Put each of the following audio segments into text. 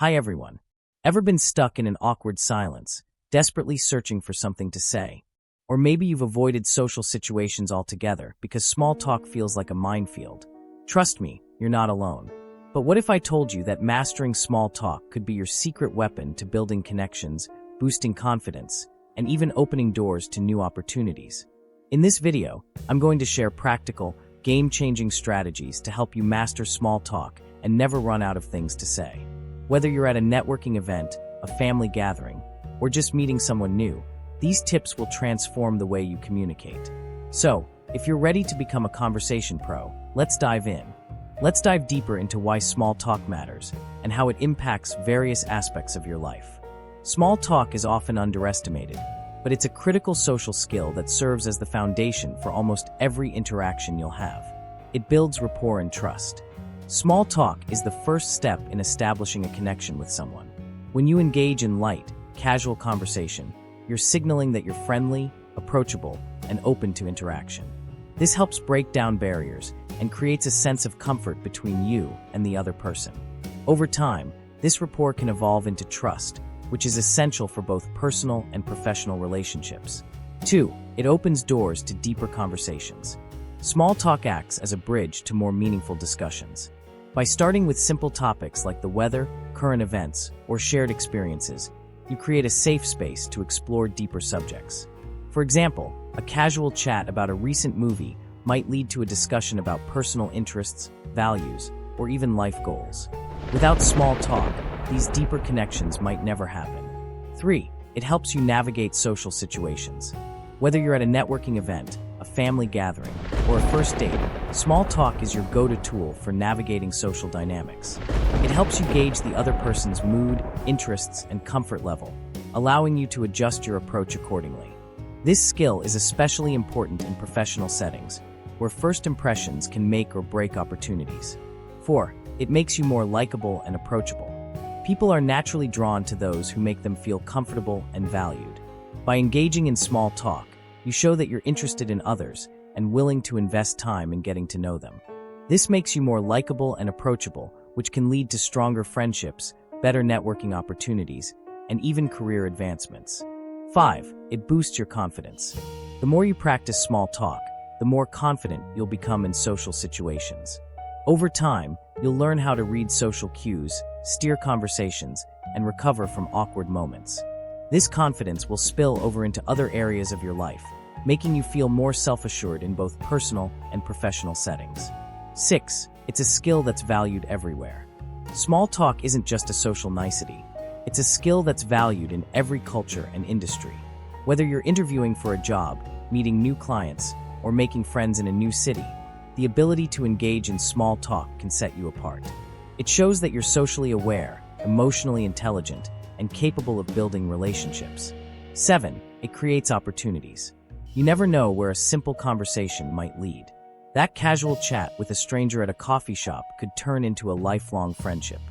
Hi everyone. Ever been stuck in an awkward silence, desperately searching for something to say? Or maybe you've avoided social situations altogether because small talk feels like a minefield. Trust me, you're not alone. But what if I told you that mastering small talk could be your secret weapon to building connections, boosting confidence, and even opening doors to new opportunities? In this video, I'm going to share practical, game-changing strategies to help you master small talk and never run out of things to say. Whether you're at a networking event, a family gathering, or just meeting someone new, these tips will transform the way you communicate. So, if you're ready to become a conversation pro, let's dive in. Let's dive deeper into why small talk matters and how it impacts various aspects of your life. Small talk is often underestimated, but it's a critical social skill that serves as the foundation for almost every interaction you'll have. It builds rapport and trust. Small talk is the first step in establishing a connection with someone. When you engage in light, casual conversation, you're signaling that you're friendly, approachable, and open to interaction. This helps break down barriers and creates a sense of comfort between you and the other person. Over time, this rapport can evolve into trust, which is essential for both personal and professional relationships. 2. It opens doors to deeper conversations. Small talk acts as a bridge to more meaningful discussions. By starting with simple topics like the weather, current events, or shared experiences, you create a safe space to explore deeper subjects. For example, a casual chat about a recent movie might lead to a discussion about personal interests, values, or even life goals. Without small talk, these deeper connections might never happen. 3. It helps you navigate social situations. Whether you're at a networking event, a family gathering, or a first date, small talk is your go-to tool for navigating social dynamics. It helps you gauge the other person's mood, interests, and comfort level, allowing you to adjust your approach accordingly. This skill is especially important in professional settings, where first impressions can make or break opportunities. 4. It makes you more likable and approachable. People are naturally drawn to those who make them feel comfortable and valued. By engaging in small talk, you show that you're interested in others and willing to invest time in getting to know them. This makes you more likable and approachable, which can lead to stronger friendships, better networking opportunities, and even career advancements. 5. It boosts your confidence. The more you practice small talk, the more confident you'll become in social situations. Over time, you'll learn how to read social cues, steer conversations, and recover from awkward moments. This confidence will spill over into other areas of your life, making you feel more self-assured in both personal and professional settings. 6. It's a skill that's valued everywhere. Small talk isn't just a social nicety. It's a skill that's valued in every culture and industry. Whether you're interviewing for a job, meeting new clients, or making friends in a new city, the ability to engage in small talk can set you apart. It shows that you're socially aware, emotionally intelligent, and capable of building relationships. 7. It creates opportunities. You never know where a simple conversation might lead. That casual chat with a stranger at a coffee shop could turn into a lifelong friendship.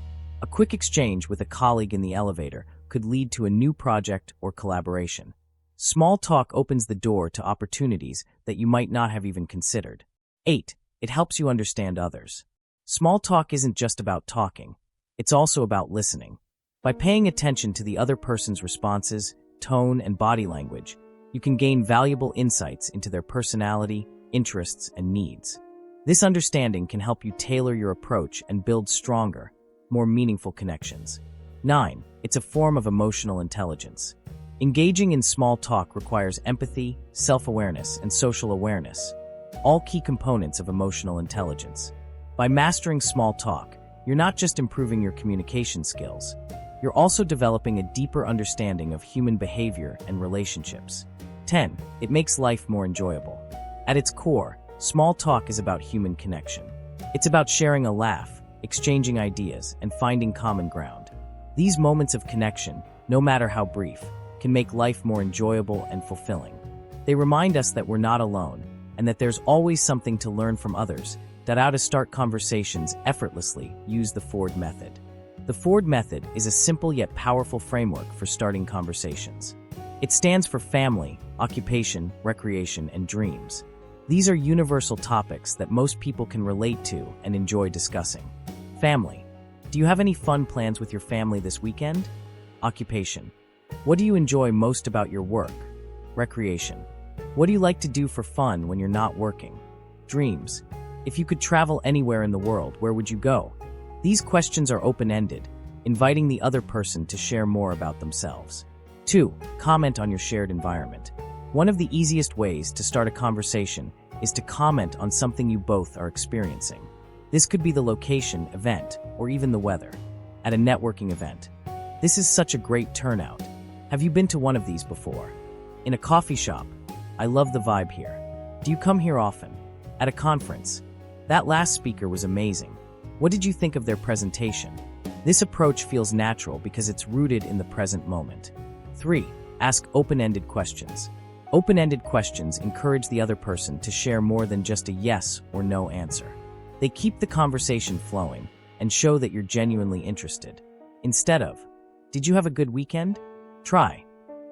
A quick exchange with a colleague in the elevator could lead to a new project or collaboration. Small talk opens the door to opportunities that you might not have even considered. 8. It helps you understand others. Small talk isn't just about talking. It's also about listening. By paying attention to the other person's responses, tone, and body language, you can gain valuable insights into their personality, interests, and needs. This understanding can help you tailor your approach and build stronger, more meaningful connections. 9. It's a form of emotional intelligence. Engaging in small talk requires empathy, self-awareness, and social awareness, all key components of emotional intelligence. By mastering small talk, you're not just improving your communication skills, you're also developing a deeper understanding of human behavior and relationships. 10. It makes life more enjoyable. At its core, small talk is about human connection. It's about sharing a laugh, exchanging ideas, and finding common ground. These moments of connection, no matter how brief, can make life more enjoyable and fulfilling. They remind us that we're not alone, and that there's always something to learn from others. How to start conversations effortlessly. Use the Ford method. The Ford method is a simple yet powerful framework for starting conversations. It stands for family, occupation, recreation, and dreams. These are universal topics that most people can relate to and enjoy discussing. Family. Do you have any fun plans with your family this weekend? Occupation. What do you enjoy most about your work? Recreation. What do you like to do for fun when you're not working? Dreams. If you could travel anywhere in the world, where would you go? These questions are open-ended, inviting the other person to share more about themselves. 2. Comment on your shared environment. One of the easiest ways to start a conversation is to comment on something you both are experiencing. This could be the location, event, or even the weather. At a networking event. This is such a great turnout. Have you been to one of these before? In a coffee shop. I love the vibe here. Do you come here often? At a conference. That last speaker was amazing. What did you think of their presentation? This approach feels natural because it's rooted in the present moment. 3. Ask open-ended questions. Open-ended questions encourage the other person to share more than just a yes or no answer. They keep the conversation flowing and show that you're genuinely interested. Instead of, "Did you have a good weekend?" Try,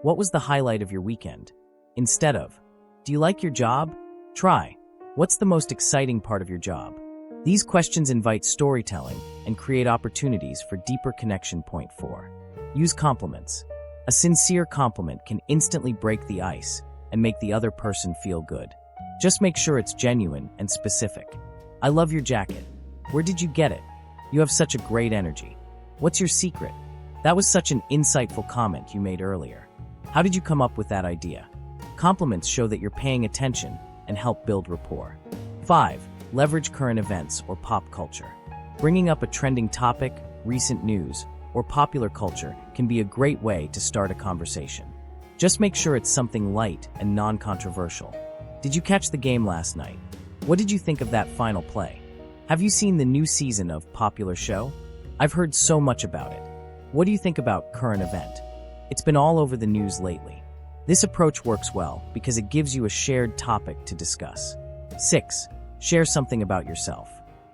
"What was the highlight of your weekend?" Instead of, "Do you like your job?" Try, "What's the most exciting part of your job?" These questions invite storytelling and create opportunities for deeper connection. Point 4. Use compliments. A sincere compliment can instantly break the ice and make the other person feel good. Just make sure it's genuine and specific. "I love your jacket. Where did you get it? You have such a great energy. What's your secret? That was such an insightful comment you made earlier. How did you come up with that idea?" Compliments show that you're paying attention and help build rapport. 5. Leverage current events or pop culture. Bringing up a trending topic, recent news, or popular culture can be a great way to start a conversation. Just make sure it's something light and non-controversial. "Did you catch the game last night? What did you think of that final play? Have you seen the new season of popular show? I've heard so much about it. What do you think about current event? It's been all over the news lately." This approach works well because it gives you a shared topic to discuss. 6. Share something about yourself.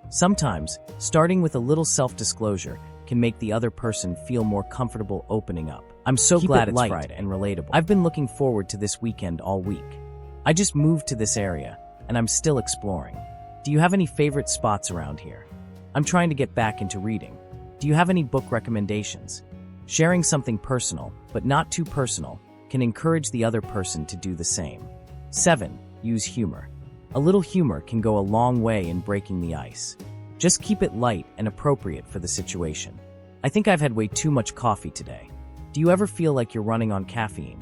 Sometimes, starting with a little self-disclosure can make the other person feel more comfortable opening up. "I'm so glad it's Friday and relatable. I've been looking forward to this weekend all week. I just moved to this area, and I'm still exploring. Do you have any favorite spots around here? I'm trying to get back into reading. Do you have any book recommendations?" Sharing something personal, but not too personal, can encourage the other person to do the same. 7. Use humor. A little humor can go a long way in breaking the ice. Just keep it light and appropriate for the situation. "I think I've had way too much coffee today. Do you ever feel like you're running on caffeine?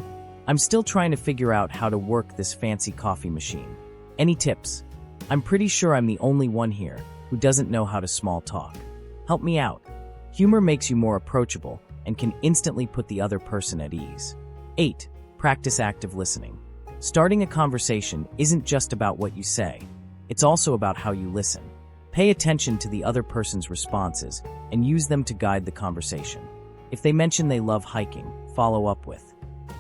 I'm still trying to figure out how to work this fancy coffee machine. Any tips? I'm pretty sure I'm the only one here who doesn't know how to small talk. Help me out." Humor makes you more approachable and can instantly put the other person at ease. 8. Practice active listening. Starting a conversation isn't just about what you say. It's also about how you listen. Pay attention to the other person's responses and use them to guide the conversation. If they mention they love hiking, follow up with,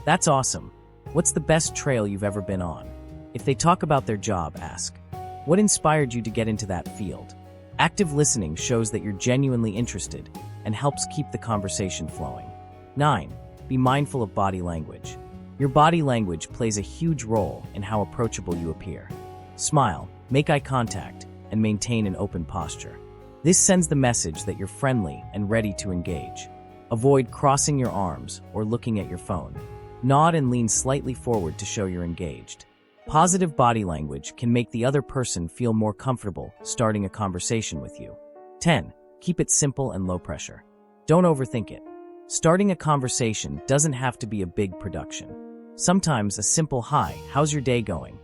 "That's awesome. What's the best trail you've ever been on?" If they talk about their job, ask, "What inspired you to get into that field?" Active listening shows that you're genuinely interested and helps keep the conversation flowing. 9. Be mindful of body language. Your body language plays a huge role in how approachable you appear. Smile, make eye contact, and maintain an open posture. This sends the message that you're friendly and ready to engage. Avoid crossing your arms or looking at your phone. Nod and lean slightly forward to show you're engaged. Positive body language can make the other person feel more comfortable starting a conversation with you. 10. Keep it simple and low pressure. Don't overthink it. Starting a conversation doesn't have to be a big production. Sometimes a simple "Hi, how's your day going?"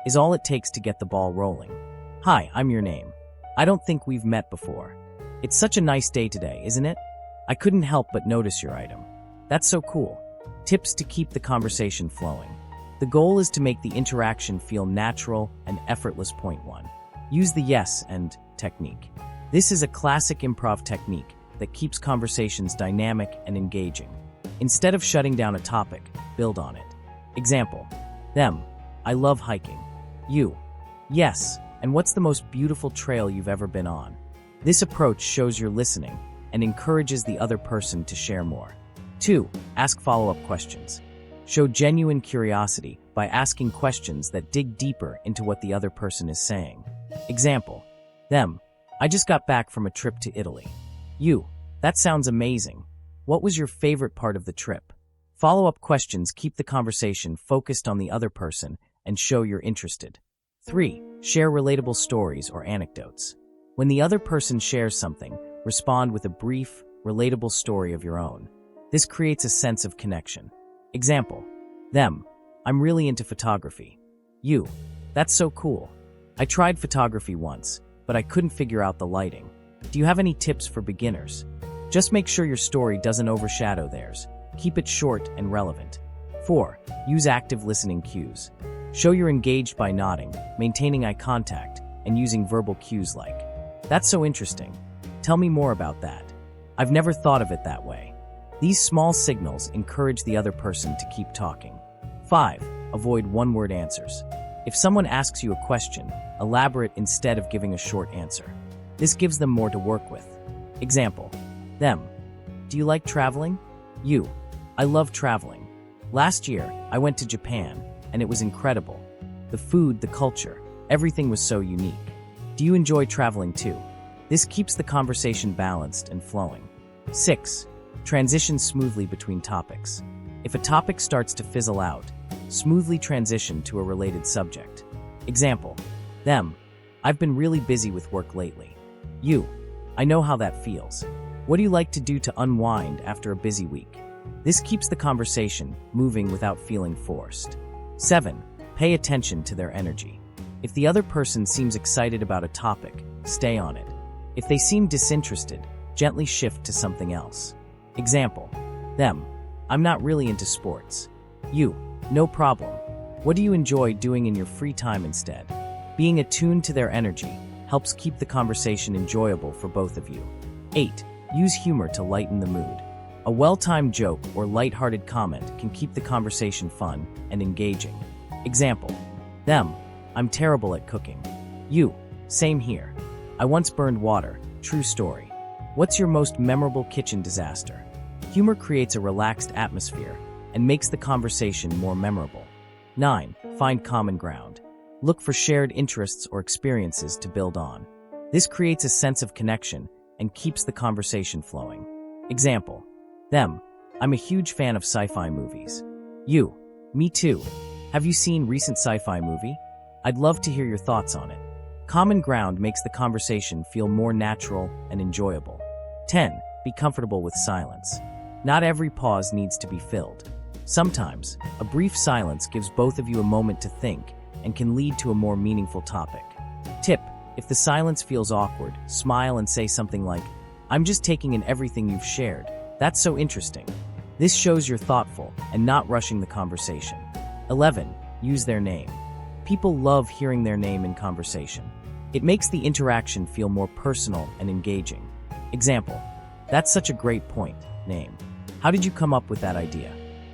is all it takes to get the ball rolling. "Hi, I'm your name. I don't think we've met before. It's such a nice day today, isn't it? I couldn't help but notice your item. That's so cool." Tips to keep the conversation flowing. The goal is to make the interaction feel natural and effortless. Point 1. Use the yes and technique. This is a classic improv technique that keeps conversations dynamic and engaging. Instead of shutting down a topic, build on it. Example: them, "I love hiking." You, "Yes, and what's the most beautiful trail you've ever been on?" This approach shows you're listening and encourages the other person to share more. 2. Ask follow-up questions. Show genuine curiosity by asking questions that dig deeper into what the other person is saying. Example: them, "I just got back from a trip to Italy. You. That sounds amazing. What was your favorite part of the trip? Follow-up questions keep the conversation focused on the other person and show you're interested. 3. Share relatable stories or anecdotes. When the other person shares something, respond with a brief, relatable story of your own. This creates a sense of connection. Example. Them. I'm really into photography. You. That's so cool. I tried photography once, but I couldn't figure out the lighting. Do you have any tips for beginners? Just make sure your story doesn't overshadow theirs. Keep it short and relevant. 4. Use active listening cues. Show you're engaged by nodding, maintaining eye contact, and using verbal cues like, "That's so interesting. Tell me more about that. I've never thought of it that way." These small signals encourage the other person to keep talking. 5. Avoid one-word answers. If someone asks you a question, elaborate instead of giving a short answer. This gives them more to work with. Example. Them. Do you like traveling? You. I love traveling. Last year, I went to Japan, and it was incredible. The food, the culture, everything was so unique. Do you enjoy traveling too? This keeps the conversation balanced and flowing. 6. Transition smoothly between topics. If a topic starts to fizzle out, smoothly transition to a related subject. Example. Them. I've been really busy with work lately. You. I know how that feels. What do you like to do to unwind after a busy week? This keeps the conversation moving without feeling forced. 7. Pay attention to their energy. If the other person seems excited about a topic, stay on it. If they seem disinterested, gently shift to something else. Example. Them. I'm not really into sports. You. No problem. What do you enjoy doing in your free time instead? Being attuned to their energy helps keep the conversation enjoyable for both of you. 8. Use humor to lighten the mood. A well-timed joke or light-hearted comment can keep the conversation fun and engaging. Example. Them. I'm terrible at cooking. You. Same here. I once burned water. True story. What's your most memorable kitchen disaster? Humor creates a relaxed atmosphere and makes the conversation more memorable. 9. Find common ground. Look for shared interests or experiences to build on. This creates a sense of connection and keeps the conversation flowing. Example. Them. I'm a huge fan of sci-fi movies. You. Me too. Have you seen recent sci-fi movie? I'd love to hear your thoughts on it. Common ground makes the conversation feel more natural and enjoyable. 10. Be comfortable with silence. Not every pause needs to be filled. Sometimes, a brief silence gives both of you a moment to think and can lead to a more meaningful topic. Tip. If the silence feels awkward, smile and say something like, "I'm just taking in everything you've shared. That's so interesting." This shows you're thoughtful and not rushing the conversation. 11. Use their name. People love hearing their name in conversation. It makes the interaction feel more personal and engaging. Example. That's such a great point. Name. How did you come up with that idea?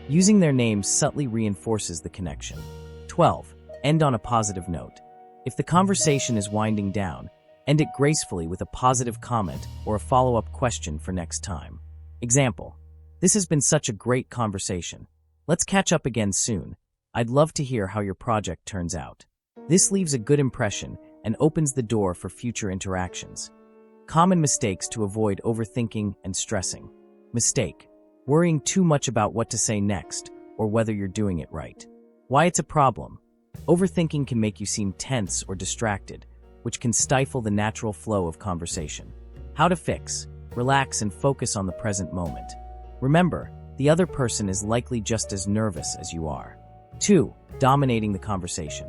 Using their name subtly reinforces the connection. 12. End on a positive note. If the conversation is winding down, end it gracefully with a positive comment or a follow-up question for next time. Example. This has been such a great conversation. Let's catch up again soon. I'd love to hear how your project turns out. This leaves a good impression and opens the door for future interactions. Common mistakes to avoid overthinking and stressing. Mistake. Worrying too much about what to say next or whether you're doing it right. Why it's a problem. Overthinking can make you seem tense or distracted, which can stifle the natural flow of conversation. How to fix. Relax and focus on the present moment. Remember, the other person is likely just as nervous as you are. 2. Dominating the conversation.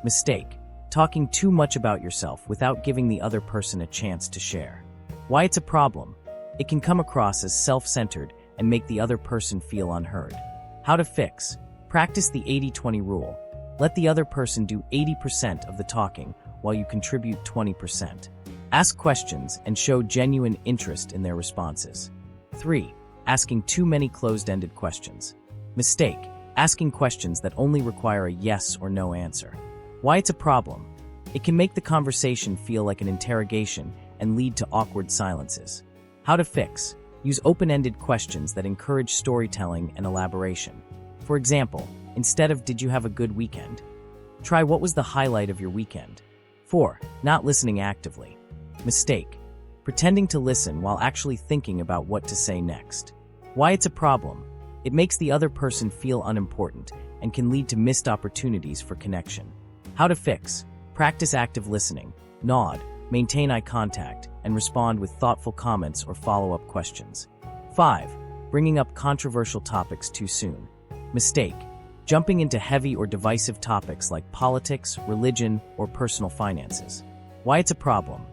Mistake. Talking too much about yourself without giving the other person a chance to share. Why it's a problem. It can come across as self-centered and make the other person feel unheard. How to fix. Practice the 80-20 rule. Let the other person do 80% of the talking while you contribute 20%. Ask questions and show genuine interest in their responses. 3. Asking too many closed-ended questions. Mistake. Asking questions that only require a yes or no answer. Why it's a problem. It can make the conversation feel like an interrogation and lead to awkward silences. How to fix. Use open-ended questions that encourage storytelling and elaboration. For example, instead of "Did you have a good weekend?" try "What was the highlight of your weekend?" 4. Not listening actively. Mistake. Pretending to listen while actually thinking about what to say next. Why it's a problem. It makes the other person feel unimportant and can lead to missed opportunities for connection. How to fix. Practice active listening. Nod, maintain eye contact, and respond with thoughtful comments or follow-up questions. 5. Bringing up controversial topics too soon. Mistake. Jumping into heavy or divisive topics like politics, religion, or personal finances. Why it's a problem.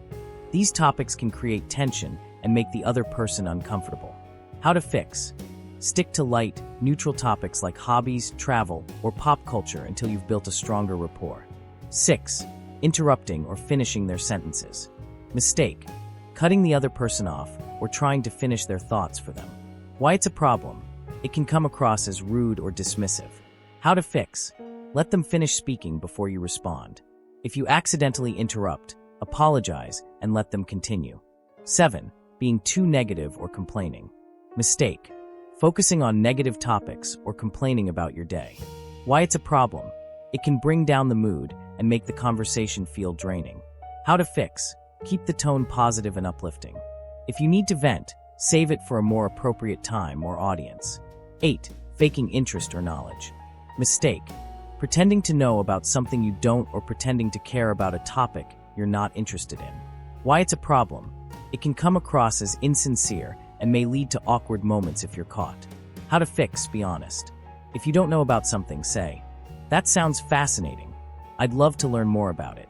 These topics can create tension and make the other person uncomfortable. How to fix. Stick to light, neutral topics like hobbies, travel, or pop culture until you've built a stronger rapport. 6. Interrupting or finishing their sentences. Mistake. Cutting the other person off or trying to finish their thoughts for them. Why it's a problem. It can come across as rude or dismissive. How to fix. Let them finish speaking before you respond. If you accidentally interrupt, apologize and let them continue. 7. Being too negative or complaining. Mistake. Focusing on negative topics or complaining about your day. Why it's a problem. It can bring down the mood and make the conversation feel draining. How to fix. Keep the tone positive and uplifting. If you need to vent, save it for a more appropriate time or audience. 8. Faking interest or knowledge. Mistake. Pretending to know about something you don't or pretending to care about a topic you're not interested in. Why it's a problem. It can come across as insincere and may lead to awkward moments if you're caught. How to fix. Be honest. If you don't know about something, say, "That sounds fascinating. I'd love to learn more about it."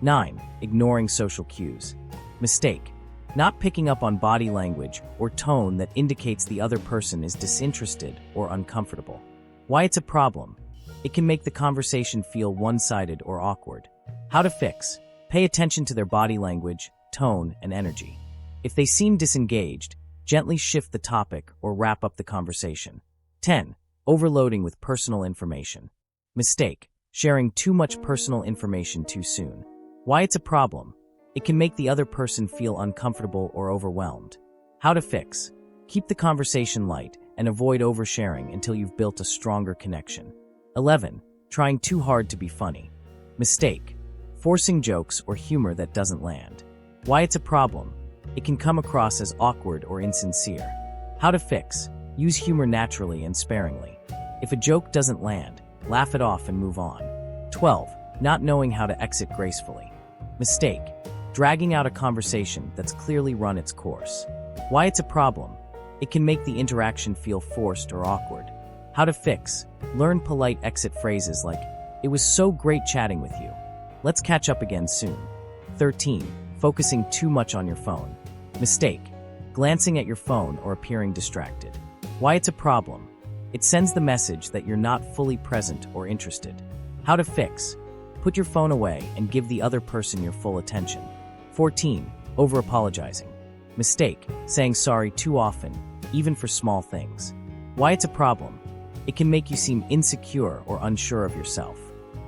9. Ignoring social cues. Mistake. Not picking up on body language or tone that indicates the other person is disinterested or uncomfortable. Why it's a problem. It can make the conversation feel one-sided or awkward. How to fix. Pay attention to their body language, tone, and energy. If they seem disengaged, gently shift the topic or wrap up the conversation. 10. Overloading with personal information. Mistake. Sharing too much personal information too soon. Why it's a problem. It can make the other person feel uncomfortable or overwhelmed. How to fix. Keep the conversation light and avoid oversharing until you've built a stronger connection. 11. Trying too hard to be funny. Mistake. Forcing jokes or humor that doesn't land. Why it's a problem. It can come across as awkward or insincere. How to fix. Use humor naturally and sparingly. If a joke doesn't land, laugh it off and move on. 12. Not knowing how to exit gracefully. Mistake. Dragging out a conversation that's clearly run its course. Why it's a problem. It can make the interaction feel forced or awkward. How to fix. Learn polite exit phrases like, "It was so great chatting with you. Let's catch up again soon." 13. Focusing too much on your phone. Mistake. Glancing at your phone or appearing distracted. Why it's a problem. It sends the message that you're not fully present or interested. How to fix. Put your phone away and give the other person your full attention. 14. Over-apologizing. Mistake. Saying sorry too often, even for small things. Why it's a problem. It can make you seem insecure or unsure of yourself.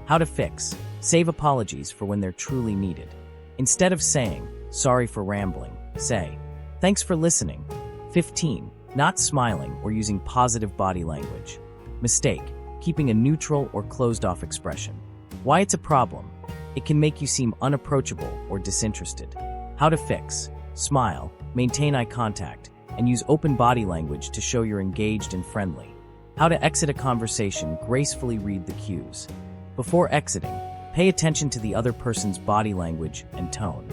How to fix. Save apologies for when they're truly needed. Instead of saying, "Sorry for rambling," say, "Thanks for listening." 15. Not smiling or using positive body language. Mistake. Keeping a neutral or closed-off expression. Why it's a problem. It can make you seem unapproachable or disinterested. How to fix. Smile, maintain eye contact, and use open body language to show you're engaged and friendly. How to exit a conversation. Gracefully read the cues. Before exiting, pay attention to the other person's body language and tone.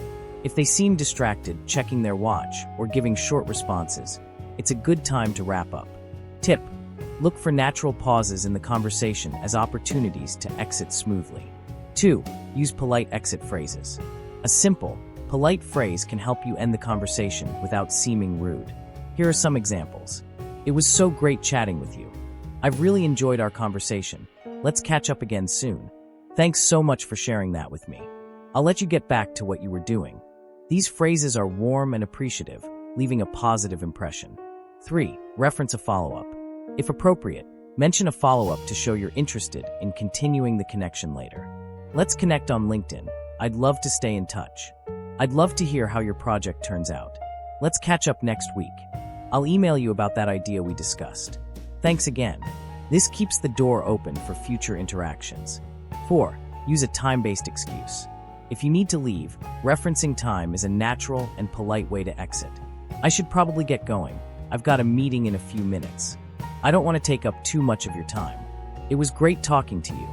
If they seem distracted, checking their watch, or giving short responses, it's a good time to wrap up. Tip. Look for natural pauses in the conversation as opportunities to exit smoothly. 2. Use polite exit phrases. A simple, polite phrase can help you end the conversation without seeming rude. Here are some examples. "It was so great chatting with you. I've really enjoyed our conversation. Let's catch up again soon. Thanks so much for sharing that with me. I'll let you get back to what you were doing." These phrases are warm and appreciative, leaving a positive impression. 3. Reference a follow-up. If appropriate, mention a follow-up to show you're interested in continuing the connection later. "Let's connect on LinkedIn. I'd love to stay in touch. I'd love to hear how your project turns out. Let's catch up next week. I'll email you about that idea we discussed. Thanks again." This keeps the door open for future interactions. 4. Use a time-based excuse. If you need to leave, referencing time is a natural and polite way to exit. I should probably get going. I've got a meeting in a few minutes. I don't want to take up too much of your time. It was great talking to you.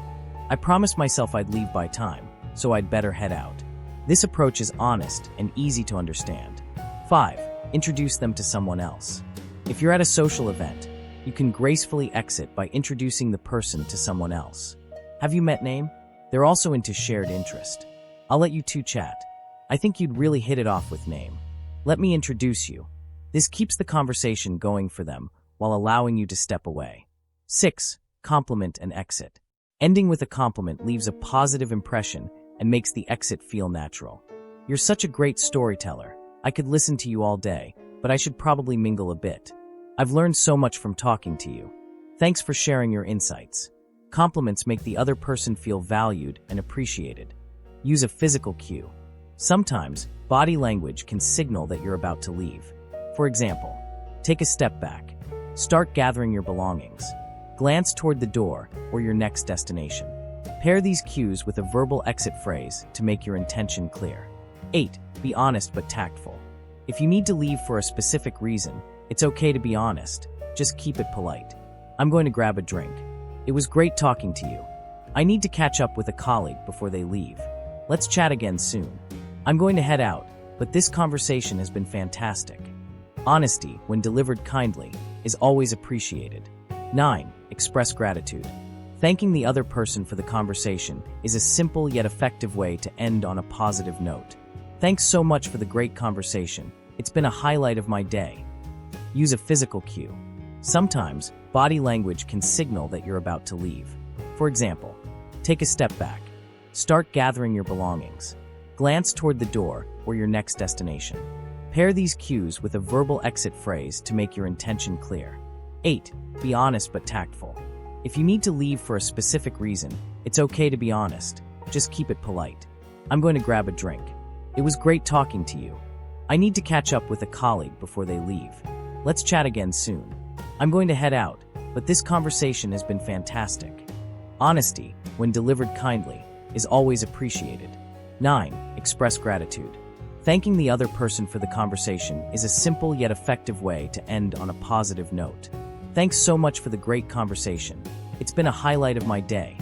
I promised myself I'd leave by time, so I'd better head out. This approach is honest and easy to understand. 5. Introduce them to someone else. If you're at a social event, you can gracefully exit by introducing the person to someone else. Have you met Name? They're also into shared interest. I'll let you two chat. I think you'd really hit it off with Name. Let me introduce you. This keeps the conversation going for them while allowing you to step away. 6. Compliment and exit. Ending with a compliment leaves a positive impression and makes the exit feel natural. You're such a great storyteller. I could listen to you all day, but I should probably mingle a bit. I've learned so much from talking to you. Thanks for sharing your insights. Compliments make the other person feel valued and appreciated. Use a physical cue. Sometimes, body language can signal that you're about to leave. For example, take a step back. Start gathering your belongings. Glance toward the door or your next destination. Pair these cues with a verbal exit phrase to make your intention clear. 8. Be honest but tactful. If you need to leave for a specific reason, it's okay to be honest. Just keep it polite. I'm going to grab a drink. It was great talking to you. I need to catch up with a colleague before they leave. Let's chat again soon. I'm going to head out, but this conversation has been fantastic. Honesty, when delivered kindly, is always appreciated. 9. Express gratitude. Thanking the other person for the conversation is a simple yet effective way to end on a positive note. Thanks so much for the great conversation. It's been a highlight of my day. Use a physical cue. Sometimes, body language can signal that you're about to leave. For example, take a step back. Start gathering your belongings. Glance toward the door or your next destination. Pair these cues with a verbal exit phrase to make your intention clear. 8. Be honest but tactful. If you need to leave for a specific reason, it's okay to be honest. Just keep it polite. I'm going to grab a drink. It was great talking to you. I need to catch up with a colleague before they leave. Let's chat again soon. I'm going to head out, but this conversation has been fantastic. Honesty, when delivered kindly, is always appreciated. 9. Express gratitude. Thanking the other person for the conversation is a simple yet effective way to end on a positive note. Thanks so much for the great conversation. It's been a highlight of my day.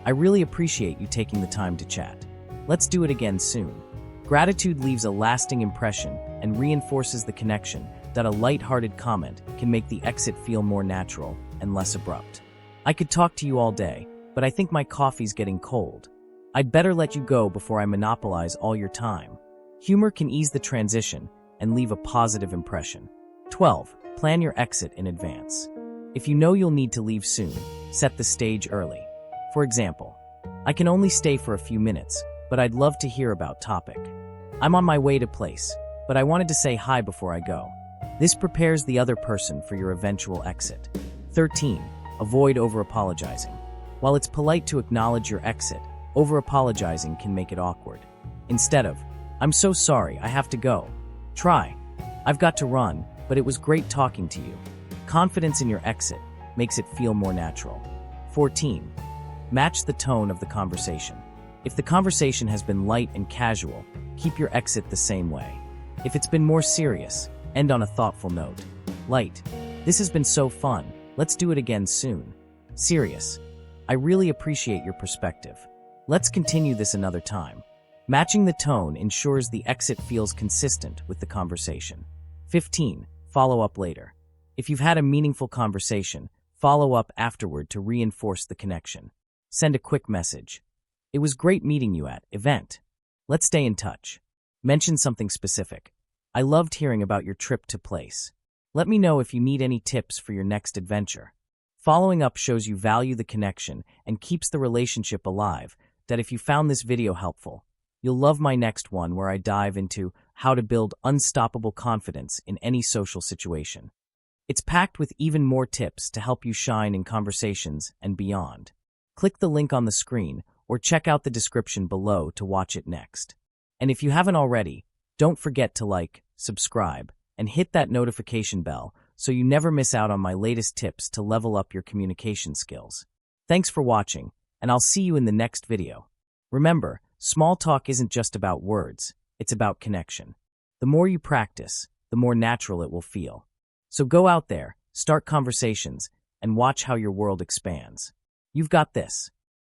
I really appreciate you taking the time to chat. Let's do it again soon. Gratitude leaves a lasting impression and reinforces the connection that a light-hearted comment can make the exit feel more natural and less abrupt. I could talk to you all day, but I think my coffee's getting cold. I'd better let you go before I monopolize all your time. Humor can ease the transition and leave a positive impression. 12. Plan your exit in advance. If you know you'll need to leave soon, set the stage early. For example, I can only stay for a few minutes, but I'd love to hear about topic. I'm on my way to place, but I wanted to say hi before I go. This prepares the other person for your eventual exit. 13. Avoid over-apologizing. While it's polite to acknowledge your exit, over-apologizing can make it awkward. Instead of, I'm so sorry, I have to go. Try, I've got to run, but it was great talking to you. Confidence in your exit makes it feel more natural. 14. Match the tone of the conversation. If the conversation has been light and casual, keep your exit the same way. If it's been more serious, end on a thoughtful note. Light, this has been so fun, let's do it again soon. Serious, I really appreciate your perspective. Let's continue this another time. Matching the tone ensures the exit feels consistent with the conversation. 15. Follow up later. If you've had a meaningful conversation, follow up afterward to reinforce the connection. Send a quick message. It was great meeting you at event. Let's stay in touch. Mention something specific. I loved hearing about your trip to place. Let me know if you need any tips for your next adventure. Following up shows you value the connection and keeps the relationship alive. That if you found this video helpful, you'll love my next one where I dive into how to build unstoppable confidence in any social situation. It's packed with even more tips to help you shine in conversations and beyond. Click the link on the screen or check out the description below to watch it next. And if you haven't already, don't forget to like, subscribe, and hit that notification bell so you never miss out on my latest tips to level up your communication skills. Thanks for watching, and I'll see you in the next video. Remember, Small talk isn't just about words, it's about connection. The more you practice, the more natural it will feel. So go out there, start conversations, and watch how your world expands. You've got this.